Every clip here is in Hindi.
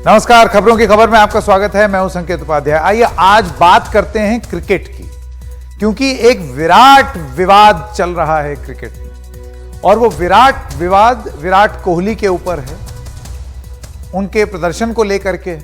नमस्कार, खबरों की खबर में आपका स्वागत है। मैं हूं संकेत उपाध्याय। आइए आज बात करते हैं क्रिकेट की, क्योंकि एक विराट विवाद चल रहा है क्रिकेट में और वो विराट विवाद विराट कोहली के ऊपर है, उनके प्रदर्शन को लेकर के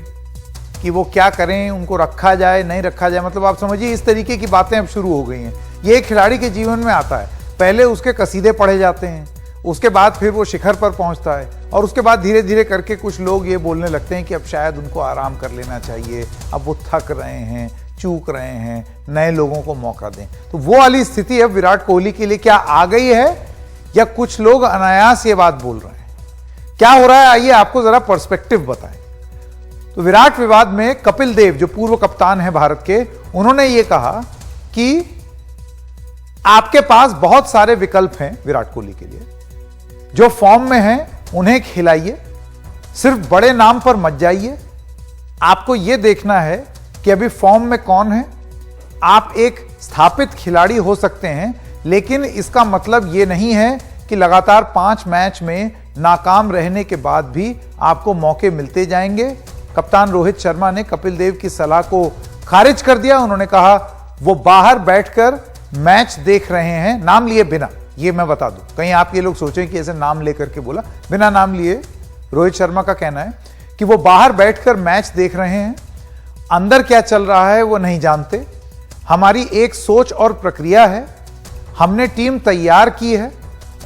कि वो क्या करें, उनको रखा जाए नहीं रखा जाए। मतलब आप समझिए इस तरीके की बातें अब शुरू हो गई हैं। ये एक खिलाड़ी के जीवन में आता है, पहले उसके कसीदे पढ़े जाते हैं, उसके बाद फिर वो शिखर पर पहुंचता है और उसके बाद धीरे धीरे करके कुछ लोग ये बोलने लगते हैं कि अब शायद उनको आराम कर लेना चाहिए, अब वो थक रहे हैं, चूक रहे हैं, नए लोगों को मौका दें। तो वो वाली स्थिति अब विराट कोहली के लिए क्या आ गई है या कुछ लोग अनायास ये बात बोल रहे हैं? क्या हो रहा है, आइए आपको जरा पर्सपेक्टिव बताएं। तो विराट विवाद में कपिल देव जो पूर्व कप्तान है भारत के, उन्होंने ये कहा कि आपके पास बहुत सारे विकल्प हैं विराट कोहली के लिए, जो फॉर्म में हैं उन्हें खिलाइए, सिर्फ बड़े नाम पर मत जाइए। आपको यह देखना है कि अभी फॉर्म में कौन है। आप एक स्थापित खिलाड़ी हो सकते हैं, लेकिन इसका मतलब यह नहीं है कि लगातार 5 मैच में नाकाम रहने के बाद भी आपको मौके मिलते जाएंगे। कप्तान रोहित शर्मा ने कपिल देव की सलाह को खारिज कर दिया। उन्होंने कहा वो बाहर बैठकर मैच देख रहे हैं, नाम लिए बिना। ये मैं बता दूं, कहीं आप ये लोग सोचें कि ऐसे नाम लेकर के बोला, बिना नाम लिए रोहित शर्मा का कहना है कि वो बाहर बैठकर मैच देख रहे हैं, अंदर क्या चल रहा है वो नहीं जानते। हमारी एक सोच और प्रक्रिया है, हमने टीम तैयार की है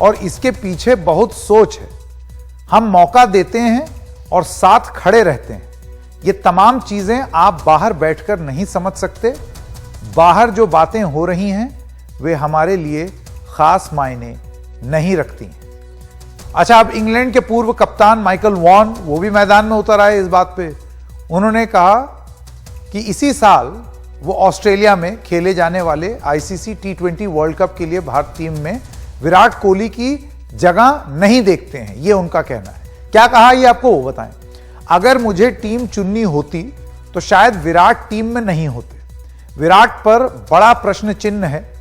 और इसके पीछे बहुत सोच है। हम मौका देते हैं और साथ खड़े रहते हैं। ये तमाम चीजें आप बाहर बैठकर नहीं समझ सकते। बाहर जो बातें हो रही हैं वे हमारे लिए खास मायने नहीं रखती हैं। अच्छा, अब इंग्लैंड के पूर्व कप्तान माइकल वॉन वो भी मैदान में उतर आए इस बात पे। उन्होंने कहा कि इसी साल वो ऑस्ट्रेलिया में खेले जाने वाले आईसीसी T20 वर्ल्ड कप के लिए भारत टीम में विराट कोहली की जगह नहीं देखते हैं, ये उनका कहना है। क्या कहा ये आपको वो बताएं। अगर मुझे टीम चुननी होती तो शायद विराट टीम में नहीं होते। विराट पर बड़ा प्रश्न चिन्ह है।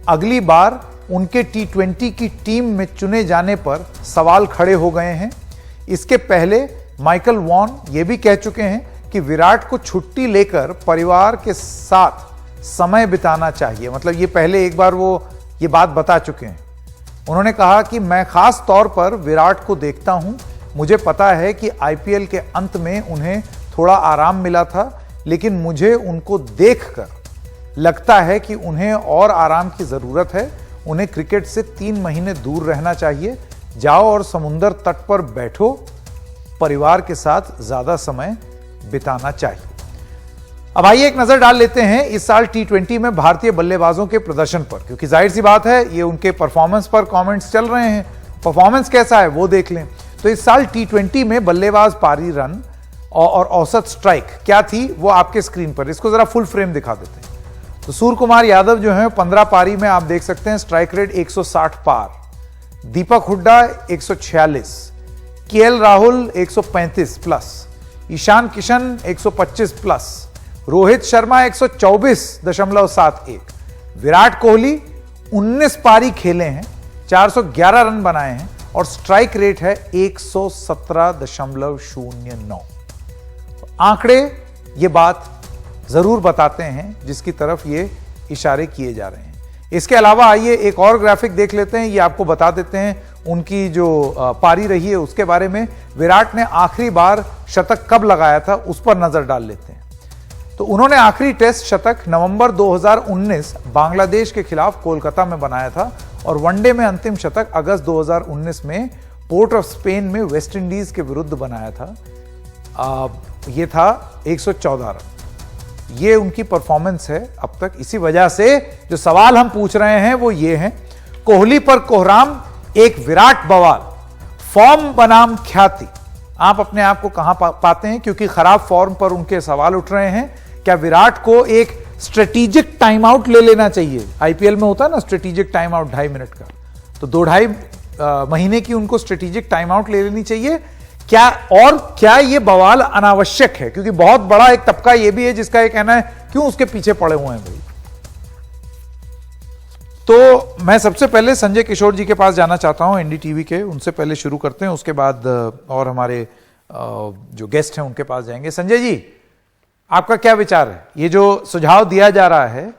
अगली बार उनके T20 की टीम में चुने जाने पर सवाल खड़े हो गए हैं। इसके पहले माइकल वॉन ये भी कह चुके हैं कि विराट को छुट्टी लेकर परिवार के साथ समय बिताना चाहिए। मतलब ये पहले एक बार वो ये बात बता चुके हैं। उन्होंने कहा कि मैं खास तौर पर विराट को देखता हूं, मुझे पता है कि आईपीएल के अंत में उन्हें थोड़ा आराम मिला था, लेकिन मुझे उनको देखकर लगता है कि उन्हें और आराम की जरूरत है। उन्हें क्रिकेट से 3 महीने दूर रहना चाहिए। जाओ और समुंदर तट पर बैठो, परिवार के साथ ज्यादा समय बिताना चाहिए। अब आइए एक नजर डाल लेते हैं इस साल T20 में भारतीय बल्लेबाजों के प्रदर्शन पर, क्योंकि जाहिर सी बात है ये उनके परफॉर्मेंस पर कमेंट्स चल रहे हैं। परफॉर्मेंस कैसा है वो देख लें। तो इस साल T20 में बल्लेबाज पारी रन और औसत स्ट्राइक क्या थी वो आपके स्क्रीन पर, इसको जरा फुल फ्रेम दिखा देते हैं। तो सूर्य कुमार यादव जो है 15 पारी में आप देख सकते हैं स्ट्राइक रेट 160 पार, Deepak Hooda 146, KL Rahul 135 plus, Ishan Kishan 125 plus, Rohit Sharma 124.71, Virat Kohli 19 पारी खेले हैं, 411 रन बनाए हैं और स्ट्राइक रेट है 117.09। तो आंकड़े ये बात जरूर बताते हैं जिसकी तरफ ये इशारे किए जा रहे हैं। इसके अलावा आइए एक और ग्राफिक देख लेते हैं। ये आपको बता देते हैं उनकी जो पारी रही है उसके बारे में। विराट ने आखिरी बार शतक कब लगाया था उस पर नजर डाल लेते हैं। तो उन्होंने आखिरी टेस्ट शतक नवंबर 2019 बांग्लादेश के खिलाफ कोलकाता में बनाया था और वनडे में अंतिम शतक अगस्त 2019 में पोर्ट ऑफ स्पेन में वेस्ट इंडीज के विरुद्ध बनाया था। यह था 114 रन। ये उनकी परफॉर्मेंस है अब तक। इसी वजह से जो सवाल हम पूछ रहे हैं वो ये हैं, कोहली पर कोहराम, एक विराट बवाल, फॉर्म बनाम ख्याति। आप अपने आप को कहां पाते हैं, क्योंकि खराब फॉर्म पर उनके सवाल उठ रहे हैं। क्या विराट को एक स्ट्रेटेजिक टाइम आउट ले लेना चाहिए? आईपीएल में होता है ना स्ट्रेटेजिक टाइम आउट 2.5 मिनट का, तो 2-2.5 महीने की उनको स्ट्रेटेजिक टाइम आउट ले लेनी चाहिए क्या? और क्या ये बवाल अनावश्यक है? क्योंकि बहुत बड़ा एक तबका ये भी है जिसका ये कहना है क्यों उसके पीछे पड़े हुए हैं भाई। तो मैं सबसे पहले संजय किशोर जी के पास जाना चाहता हूं, एनडीटीवी के। उनसे पहले शुरू करते हैं, उसके बाद और हमारे जो गेस्ट हैं उनके पास जाएंगे। संजय जी, आपका क्या विचार है? ये जो सुझाव दिया जा रहा है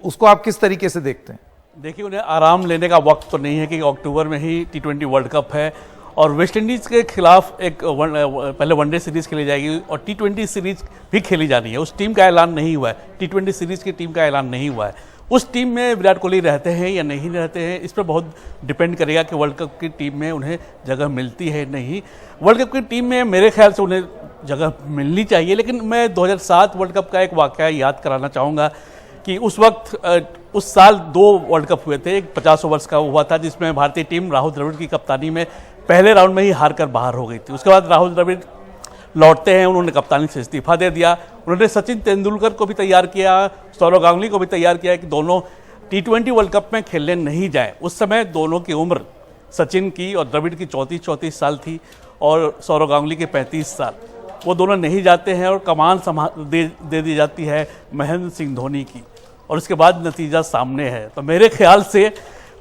उसको आप किस तरीके से देखते हैं? देखिए, उन्हें आराम लेने का वक्त तो नहीं है कि अक्टूबर में ही T20 वर्ल्ड कप है और वेस्ट इंडीज़ के खिलाफ पहले वनडे सीरीज खेली जाएगी और T20 सीरीज भी खेली जानी है। उस टीम का ऐलान नहीं हुआ है, T20 सीरीज की टीम का ऐलान नहीं हुआ है। उस टीम में विराट कोहली रहते हैं या नहीं रहते हैं, इस पर बहुत डिपेंड करेगा कि वर्ल्ड कप की टीम में उन्हें जगह मिलती है नहीं। वर्ल्ड कप की टीम में मेरे ख्याल से उन्हें जगह मिलनी चाहिए, लेकिन मैं 2007 वर्ल्ड कप का एक वाकया याद कराना चाहूँगा कि उस वक्त उस साल 2 वर्ल्ड कप हुए थे। एक 50 ओवर्स का हुआ था जिसमें भारतीय टीम राहुल द्रविड़ की कप्तानी में पहले राउंड में ही हार कर बाहर हो गई थी। उसके बाद राहुल द्रविड़ लौटते हैं, उन्होंने कप्तानी से इस्तीफा दे दिया। उन्होंने सचिन तेंदुलकर को भी तैयार किया, सौरव गांगुली को भी तैयार किया कि दोनों T20 वर्ल्ड कप में खेलने नहीं जाए। उस समय दोनों की उम्र, सचिन की और द्रविड़ की 34 साल थी और सौरव गांगुली के 35 साल। वो दोनों नहीं जाते हैं और कमान दे दी जाती है महेंद्र सिंह धोनी की, और उसके बाद नतीजा सामने है। तो मेरे ख्याल से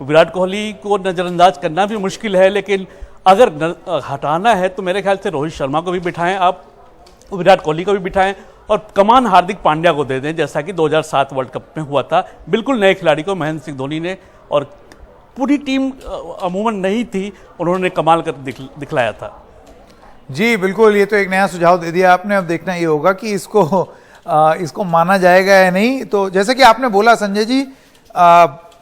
विराट कोहली को नज़रअंदाज करना भी मुश्किल है, लेकिन अगर हटाना है तो मेरे ख्याल से रोहित शर्मा को भी बिठाएं, आप विराट कोहली को भी बिठाएं और कमान हार्दिक पांड्या को दे दें, जैसा कि 2007 वर्ल्ड कप में हुआ था। बिल्कुल नए खिलाड़ी को महेंद्र सिंह धोनी ने, और पूरी टीम अमूमन नहीं थी, उन्होंने कमाल कर दिखलाया था। जी बिल्कुल, ये तो एक नया सुझाव दे दिया आपने। अब देखना ये होगा कि इसको माना जाएगा या नहीं। तो जैसे कि आपने बोला संजय जी,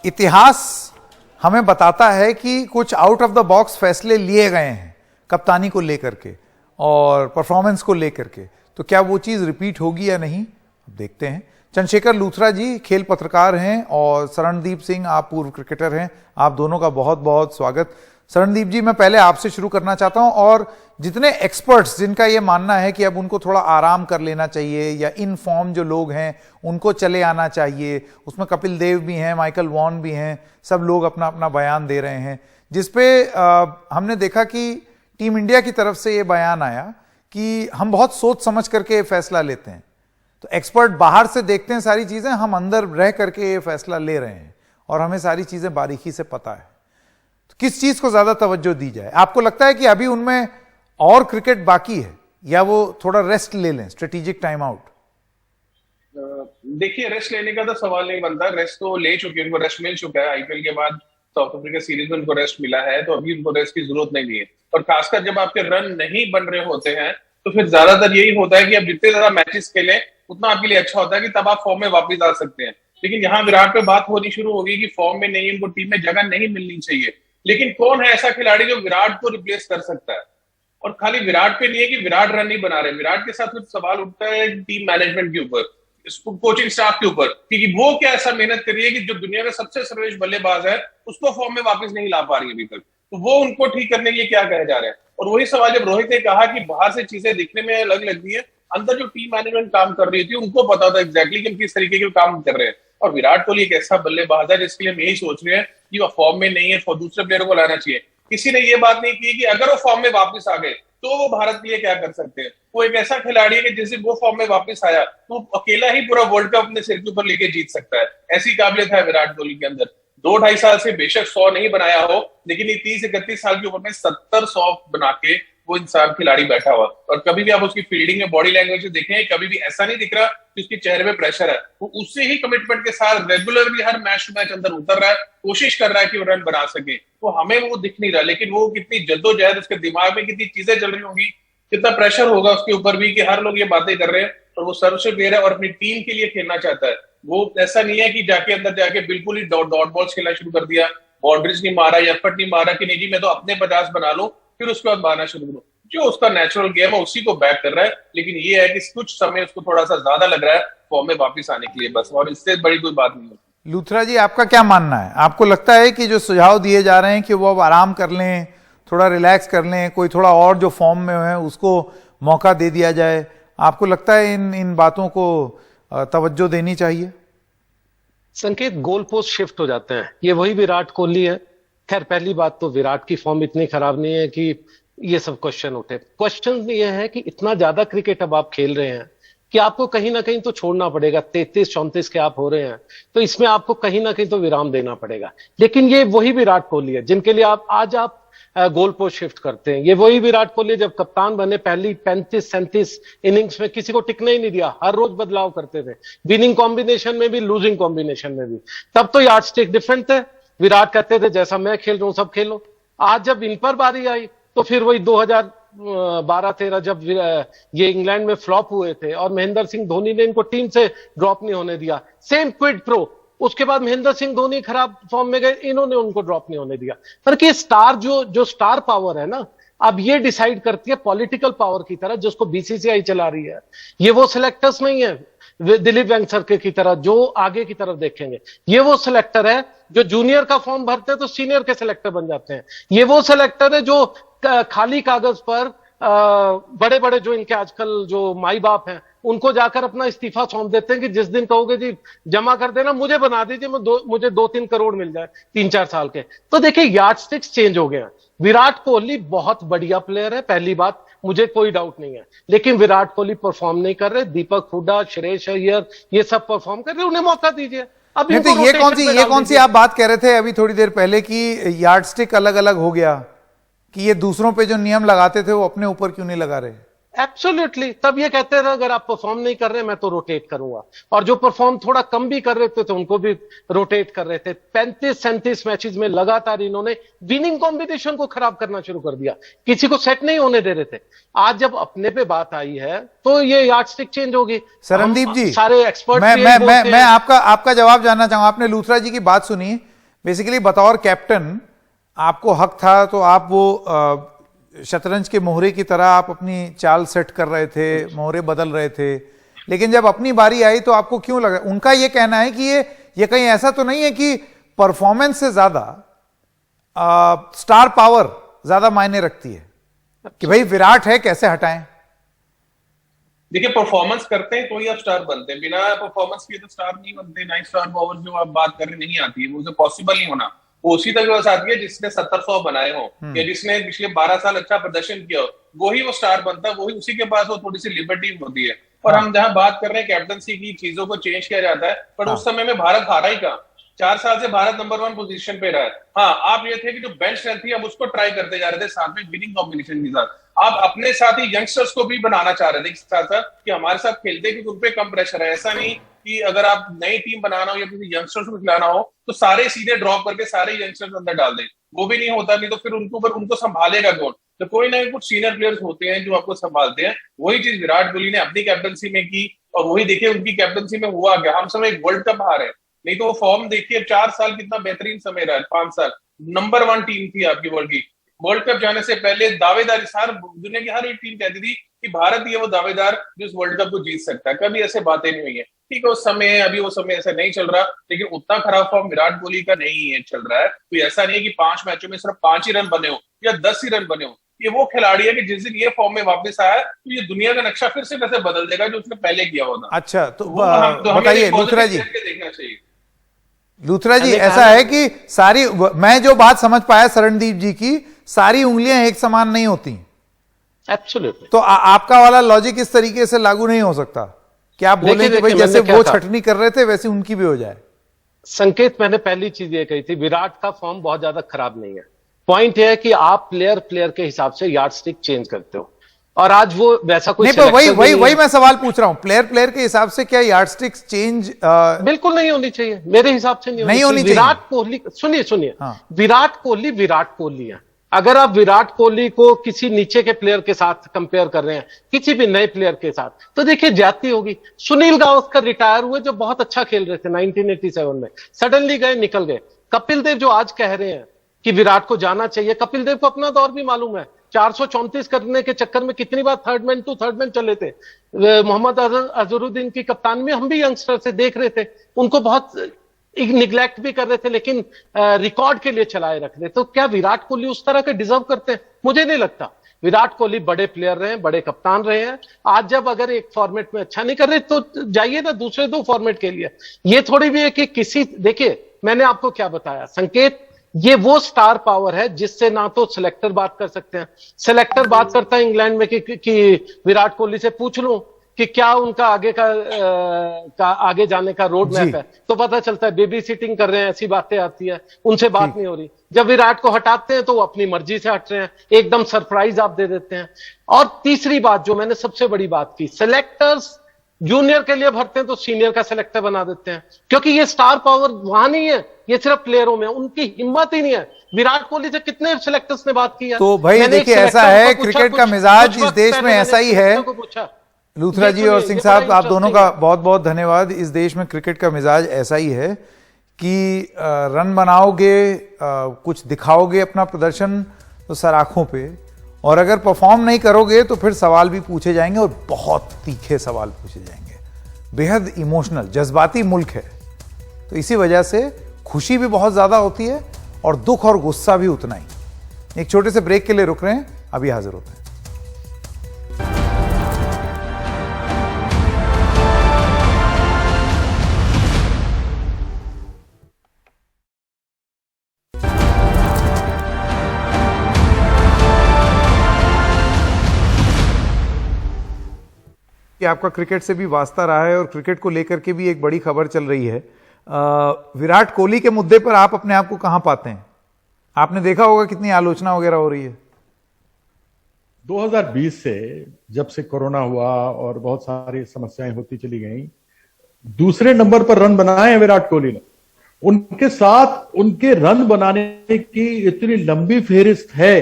इतिहास हमें बताता है कि कुछ आउट ऑफ द बॉक्स फैसले लिए गए हैं कप्तानी को लेकर के और परफॉर्मेंस को लेकर के। तो क्या वो चीज़ रिपीट होगी या नहीं, अब देखते हैं। चंद्रशेखर लूथरा जी खेल पत्रकार हैं और शरणदीप सिंह, आप पूर्व क्रिकेटर हैं, आप दोनों का बहुत बहुत स्वागत। शरणदीप जी, मैं पहले आपसे शुरू करना चाहता हूं, और जितने एक्सपर्ट्स जिनका ये मानना है कि अब उनको थोड़ा आराम कर लेना चाहिए या इन फॉर्म जो लोग हैं उनको चले आना चाहिए, उसमें कपिल देव भी हैं, माइकल वॉन भी हैं, सब लोग अपना अपना बयान दे रहे हैं, जिसपे हमने देखा कि टीम इंडिया की तरफ से ये बयान आया कि हम बहुत सोच समझ करके फैसला लेते हैं। तो एक्सपर्ट बाहर से देखते हैं सारी चीजें, हम अंदर रह करके ये फैसला ले रहे हैं और हमें सारी चीजें बारीकी से पता है। तो किस चीज को ज्यादा तवज्जो दी जाए? आपको लगता है कि अभी उनमें और क्रिकेट बाकी है या वो थोड़ा रेस्ट ले लें, स्ट्रेटेजिक टाइम आउट? देखिए, रेस्ट लेने का तो सवाल नहीं बनता, रेस्ट तो ले चुके हैं, उनको रेस्ट मिल चुका है। आईपीएल के बाद साउथ अफ्रीका सीरीज में उनको रेस्ट मिला है, तो अभी उनको रेस्ट की जरूरत नहीं है। और खासकर जब आपके रन नहीं बन रहे होते हैं तो फिर ज्यादातर यही होता है कि अब जितने ज्यादा मैचेस खेलें उतना आपके लिए अच्छा होता है कि तब आप फॉर्म में वापस आ सकते हैं। लेकिन यहाँ विराट पे बात होनी शुरू होगी कि फॉर्म में नहीं, उनको टीम में जगह नहीं मिलनी चाहिए। लेकिन कौन है ऐसा खिलाड़ी जो विराट को रिप्लेस कर सकता है? और खाली विराट पे नहीं है कि विराट रन नहीं बना रहे, विराट के साथ कुछ सवाल उठता है टीम मैनेजमेंट के ऊपर, कोचिंग स्टाफ के ऊपर, क्योंकि वो क्या ऐसा मेहनत कर रही है कि जो दुनिया का सबसे सर्वश्रेष्ठ बल्लेबाज है उसको फॉर्म में वापस नहीं ला पा रही है अभी तक। तो वो उनको ठीक करने के लिए क्या कहे जा रहे हैं? और वही सवाल जब रोहित ने कहा कि बाहर से चीजें दिखने में अलग लगती है, अंदर जो टीम मैनेजमेंट काम कर रही थी उनको पता था एग्जैक्टली कि किस तरीके के काम कर रहे हैं। और विराट कोहली एक ऐसा बल्लेबाज है जिसके लिए हम यही सोच रहे हैं कि वो फॉर्म में नहीं है, दूसरे प्लेयर को लाना चाहिए। किसी ने ये बात नहीं की कि अगर वो फॉर्म में वापस आ गए तो वो भारत के लिए क्या कर सकते हैं। वो एक ऐसा खिलाड़ी है कि जिस दिन वो फॉर्म में वापस आया तो अकेला ही पूरा वर्ल्ड कप अपने सिर के ऊपर लेके जीत सकता है। ऐसी काबिलियत है विराट कोहली के अंदर। 2-2.5 साल से बेशक 100 नहीं बनाया हो, लेकिन ये 30-31 साल की उम्र में 70-100 बना के वो इंसान खिलाड़ी बैठा हुआ। और कभी भी आप उसकी फील्डिंग में बॉडी लैंग्वेज देखें, कभी भी ऐसा नहीं दिख रहा कि उसके चेहरे पे प्रेशर है। वो उससे ही कमिटमेंट के साथ रेगुलरली हर मैच टू मैच अंदर उतर रहा है, कोशिश कर रहा है कि वो रन बना सके। तो हमें वो दिख नहीं रहा, लेकिन वो कितनी जद्दोजहद, उसके दिमाग में कितनी चीजें चल रही होंगी, कितना प्रेशर होगा उसके ऊपर भी कि हर लोग ये बातें कर रहे हैं और वो सर्वश्रेष्ठ प्लेयर है और अपनी टीम के लिए खेलना चाहता है। वो ऐसा नहीं है कि जाके अंदर जाके बिल्कुल ही डॉट बॉल्स खेलना शुरू कर दिया, बाउंड्रीज नहीं मारा, एफर्ट नहीं मारा कि नहीं जी मैं तो अपने 50 बना लूं फिर उसके बाद मारना शुरू करूं। जो उसका नेचुरल गेम है उसी को बैक कर रहा है, लेकिन ये है कि कुछ समय उसको थोड़ा सा ज्यादा लग रहा है फॉर्म में वापस आने के लिए, बस, और इससे बड़ी कोई बात नहीं होती। लूथरा जी, आपका क्या मानना है? आपको लगता है कि जो सुझाव दिए जा रहे हैं कि वो अब आराम कर लें, थोड़ा रिलैक्स कर लें, कोई थोड़ा और जो फॉर्म में है उसको मौका दे दिया जाए, आपको लगता है इन बातों को तवज्जो देनी चाहिए? संकेत, गोल पोस्ट शिफ्ट हो जाते हैं, ये वही विराट कोहली है। खैर, पहली बात तो विराट की फॉर्म इतनी खराब नहीं है कि ये सब क्वेश्चन उठे। क्वेश्चन ये है कि इतना ज्यादा क्रिकेट अब आप खेल रहे हैं कि आपको कहीं ना कहीं तो छोड़ना पड़ेगा। 33-34 के आप हो रहे हैं तो इसमें आपको कहीं ना कहीं तो विराम देना पड़ेगा। लेकिन ये वही विराट कोहली है जिनके लिए आप आज आप गोल पोस्ट शिफ्ट करते हैं। ये वही विराट कोहली जब कप्तान बने पहली 35-37 इनिंग्स में किसी को टिकने ही नहीं दिया, हर रोज बदलाव करते थे, विनिंग कॉम्बिनेशन में भी लूजिंग कॉम्बिनेशन में भी। तब तो यार्डस्टिक डिफरेंट थे, विराट कहते थे जैसा मैं खेल रहा हूं सब खेलो। आज जब इन पर बारी आई तो फिर वही 2012-13 जब ये इंग्लैंड में फ्लॉप हुए थे और महेंद्र सिंह धोनी ने इनको टीम से ड्रॉप नहीं होने दिया, सेम क्विड प्रो। उसके बाद महेंद्र सिंह धोनी खराब फॉर्म में गए, इन्होंने उनको ड्रॉप नहीं होने दिया। पर कि स्टार जो स्टार पावर है ना, अब ये डिसाइड करती है पॉलिटिकल पावर की तरह, जिसको बीसीसीआई चला रही है। ये वो सिलेक्टर्स नहीं है दिलीप वेंगसरकर की तरह जो आगे की तरफ देखेंगे। ये वो सिलेक्टर है जो जूनियर का फॉर्म भरते हैं तो सीनियर के सिलेक्टर बन जाते हैं। ये वो सिलेक्टर है जो खाली कागज पर बड़े बड़े जो इनके आजकल जो माई बाप हैं उनको जाकर अपना इस्तीफा सौंप देते हैं कि जिस दिन कहोगे जी जमा कर देना, मुझे बना दीजिए, मुझे 2-3 करोड़ मिल जाए 3-4 साल के। तो देखिए यार्डस्टिक्स चेंज हो गए हैं। विराट कोहली बहुत बढ़िया प्लेयर है, पहली बात, मुझे कोई डाउट नहीं है, लेकिन विराट कोहली परफॉर्म नहीं कर रहे। दीपक हुड्डा, श्रेयस अय्यर ये सब परफॉर्म कर रहे, उन्हें मौका दीजिए। अब नहीं तो ये कौन सी आप बात कह रहे थे अभी थोड़ी देर पहले कि यार्डस्टिक अलग अलग हो गया, कि ये दूसरों पे जो नियम लगाते थे वो अपने ऊपर क्यों नहीं लगा रहे? एब्सोल्युटली, तब ये कहते थे अगर आप परफॉर्म नहीं कर रहे मैं तो रोटेट करूंगा, और जो परफॉर्म थोड़ा कम भी कर रहे थे तो उनको भी रोटेट कर रहे थे। 35-37 मैचेस में लगातार इन्होंने विनिंग कॉम्बिनेशन को खराब करना शुरू कर दिया, किसी को सेट नहीं होने दे रहे थे। आज जब अपने पे बात आई है तो ये यार्डस्टिक चेंज होगी। शरणदीप जी, सारे एक्सपर्ट मैं आपका जवाब जानना चाहूंगा। आपने लूथरा जी की बात सुनी, बेसिकली बतौर कैप्टन आपको हक था, तो आप वो शतरंज के मोहरे की तरह आप अपनी चाल सेट कर रहे थे, मोहरे बदल रहे थे, लेकिन जब अपनी बारी आई तो आपको क्यों लगा? उनका ये कहना है कि ये कहीं ऐसा तो नहीं है कि परफॉर्मेंस से ज्यादा स्टार पावर ज्यादा मायने रखती है, कि भाई विराट है कैसे हटाएं? देखिए, परफॉर्मेंस करते हैं तो ही आप स्टार बनते हैं, बिना परफॉर्मेंस किए तो स्टार नहीं बनते। 9 स्टार पावर जो आप बात कर रहे नहीं आती है, वो पॉसिबल नहीं होना। वो उसी तक बस आती है जिसने 70-100 बनाए हो या जिसने पिछले 12 साल अच्छा प्रदर्शन किया हो, वही वो स्टार बनता है, वही उसी के पास वो थोड़ी सी लिबर्टी होती है। और हम जहां बात कर रहे हैं कैप्टनसी की, चीजों को चेंज किया जाता है, पर उस समय में भारत हारा ही कहा। 4 साल से भारत नंबर 1 पोजीशन पे रहा है। हाँ, आप ये थे कि जो बेंच स्ट्रेंथ थी हम उसको ट्राई करते जा रहे थे, साथ में विनिंग कॉम्बिनेशन के साथ। आप अपने साथ ही यंगस्टर्स को भी बनाना चाह रहे थे साथ साथ, कि हमारे साथ खेलते, क्योंकि उन पे कम प्रेशर है। ऐसा नहीं कि अगर आप नई टीम बनाना हो या किसी यंगस्टर्स को खिलाना हो तो सारे सीधे ड्रॉप करके सारे यंगस्टर्स अंदर डाल दें, वो भी नहीं होता। नहीं तो फिर उनको संभालेगा कौन? तो कोई ना कुछ सीनियर प्लेयर्स होते हैं जो आपको संभालते हैं। वही चीज विराट कोहली ने अपनी कैप्टनसी में की, और वही देखिए उनकी कैप्टनसी में हुआ क्या। हम समय एक वर्ल्ड कप हारे, नहीं तो वो फॉर्म देखिए 4 साल कितना बेहतरीन समय रहा है। 5 साल नंबर 1 टीम थी आपकी वर्ल्ड की। वर्ल्ड कप जाने से पहले दावेदारी, सार दुनिया की हर एक टीम कहती थी कि भारत ही है वो दावेदार जो इस वर्ल्ड कप को जीत सकता है। कभी ऐसे बातें नहीं हुई है। ठीक है, उस समय अभी वो समय ऐसा नहीं चल रहा, लेकिन उतना खराब फॉर्म विराट कोहली का नहीं है, चल रहा है। तो ऐसा नहीं है कि 5 मैचों में सिर्फ 5 ही रन बने हो या 10 ही रन बने हो। ये वो खिलाड़ी है कि जिस दिन ये फॉर्म में वापस आया तो ये दुनिया का नक्शा फिर से वैसे बदल देगा जो उसने पहले किया होता। अच्छा, तो बताइए लूथरा जी। देखना चाहिए लूथरा जी, ऐसा है कि सारी, मैं जो बात समझ पाया शरणदीप जी की, सारी उंगलियां एक समान नहीं होती। एब्सोल्युटली। तो आपका वाला लॉजिक इस तरीके से लागू नहीं हो सकता कि आप बोले कि भाई जैसे वो छटनी कर रहे थे वैसे उनकी भी हो जाए। संकेत, मैंने पहली चीज ये कही थी, विराट का फॉर्म बहुत ज्यादा खराब नहीं है। पॉइंट यह है कि आप प्लेयर के हिसाब से यार्डस्टिक चेंज करते हो, और आज वो वैसा कोई नहीं, वही मैं सवाल पूछ रहा हूं, प्लेयर के हिसाब से क्या यार्डस्टिक चेंज बिल्कुल नहीं होनी चाहिए, मेरे हिसाब से नहीं होनी चाहिए। विराट कोहली, सुनिए, विराट कोहली है। अगर आप विराट कोहली को किसी नीचे के प्लेयर के साथ कंपेयर कर रहे हैं, किसी भी नए प्लेयर के साथ, तो देखिए ज्यादती होगी। सुनील गावस्कर रिटायर हुए जो बहुत अच्छा खेल रहे थे 1987 में, सडनली गए, निकल गए। कपिल देव जो आज कह रहे हैं कि विराट को जाना चाहिए, कपिल देव को अपना दौर भी मालूम है। 434 करने के चक्कर में कितनी बार थर्ड मैन चले थे। मोहम्मद अजहरुद्दीन की कप्तान में हम भी यंगस्टर से देख रहे थे, उनको बहुत निग्लेक्ट भी कर रहे थे, लेकिन रिकॉर्ड के लिए चलाए रख रहे। तो क्या विराट कोहली उस तरह के डिजर्व करते हैं? मुझे नहीं लगता। विराट कोहली बड़े प्लेयर रहे हैं, बड़े कप्तान रहे हैं। आज जब अगर एक फॉर्मेट में अच्छा नहीं कर रहे तो जाइए ना दूसरे 2 फॉर्मेट के लिए। ये थोड़ी भी है कि किसी, देखिए मैंने आपको क्या बताया संकेत, ये वो स्टार पावर है जिससे ना तो सिलेक्टर बात कर सकते हैं। सिलेक्टर बात करता है इंग्लैंड में कि विराट कोहली से पूछ लूं कि क्या उनका आगे जाने का रोड मैप है, तो पता चलता है बेबी सिटिंग कर रहे हैं, ऐसी बातें आती है, उनसे बात नहीं हो रही। जब विराट को हटाते हैं तो वो अपनी मर्जी से हट रहे हैं, एकदम सरप्राइज आप दे देते हैं। और तीसरी बात जो मैंने सबसे बड़ी बात की, सेलेक्टर्स जूनियर के लिए भरते हैं तो सीनियर का सेलेक्टर बना देते हैं, क्योंकि ये स्टार पावर वहां नहीं है, ये सिर्फ प्लेयरों में, उनकी हिम्मत ही नहीं है। विराट कोहली से कितने सेलेक्टर्स ने बात की है? तो भाई देखिए, ऐसा है क्रिकेट का मिजाज इस देश में ऐसा ही है। लूथरा जी और सिंह साहब, आप दोनों का बहुत बहुत धन्यवाद। इस देश में क्रिकेट का मिजाज ऐसा ही है कि रन बनाओगे, कुछ दिखाओगे अपना प्रदर्शन तो सराखों पे, और अगर परफॉर्म नहीं करोगे तो फिर सवाल भी पूछे जाएंगे, और बहुत तीखे सवाल पूछे जाएंगे। बेहद इमोशनल, जज्बाती मुल्क है, तो इसी वजह से खुशी भी बहुत ज्यादा होती है और दुख और गुस्सा भी उतना ही। एक छोटे से ब्रेक के लिए रुक रहे हैं, अभी हाजिर होते हैं। कि आपका क्रिकेट से भी वास्ता रहा है और क्रिकेट को लेकर के भी एक बड़ी खबर चल रही है। विराट कोहली के मुद्दे पर आप अपने आप को कहां पाते हैं? आपने देखा होगा कितनी आलोचना वगैरह हो रही है। 2020 से जब से कोरोना हुआ और बहुत सारी समस्याएं होती चली गई, दूसरे नंबर पर रन बनाए हैं विराट कोहली ने। उनके साथ उनके रन बनाने की इतनी लंबी फेहरिस्त है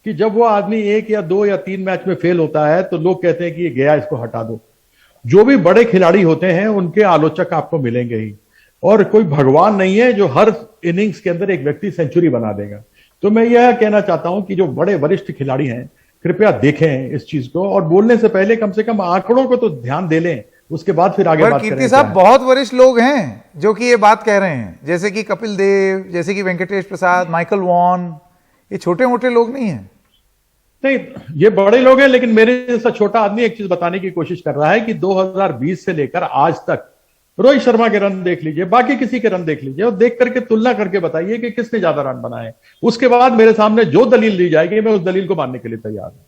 कि जब वो आदमी 1 या 2 या 3 मैच में फेल होता है तो लोग कहते हैं कि ये गया, इसको हटा दो। जो भी बड़े खिलाड़ी होते हैं उनके आलोचक आपको मिलेंगे ही, और कोई भगवान नहीं है जो हर इनिंग्स के अंदर एक व्यक्ति सेंचुरी बना देगा। तो मैं यह कहना चाहता हूं कि जो बड़े वरिष्ठ खिलाड़ी हैं कृपया देखें इस चीज को, और बोलने से पहले कम से कम आंकड़ों को तो ध्यान दे लें, उसके बाद फिर आगे बात करें। कीर्ति साहब, बहुत वरिष्ठ लोग हैं जो कि ये बात कह रहे हैं, जैसे कि कपिल देव, जैसे कि वेंकटेश प्रसाद, माइकल वॉन। ये छोटे मोटे लोग नहीं हैं। नहीं, ये बड़े लोग हैं, लेकिन मेरे जैसा छोटा आदमी एक चीज बताने की कोशिश कर रहा है कि 2020 से लेकर आज तक रोहित शर्मा के रन देख लीजिए, बाकी किसी के रन देख लीजिए, और देख करके तुलना करके बताइए कि किसने ज्यादा रन बनाए। उसके बाद मेरे सामने जो दलील दी जाएगी मैं उस दलील को मानने के लिए तैयार हूं।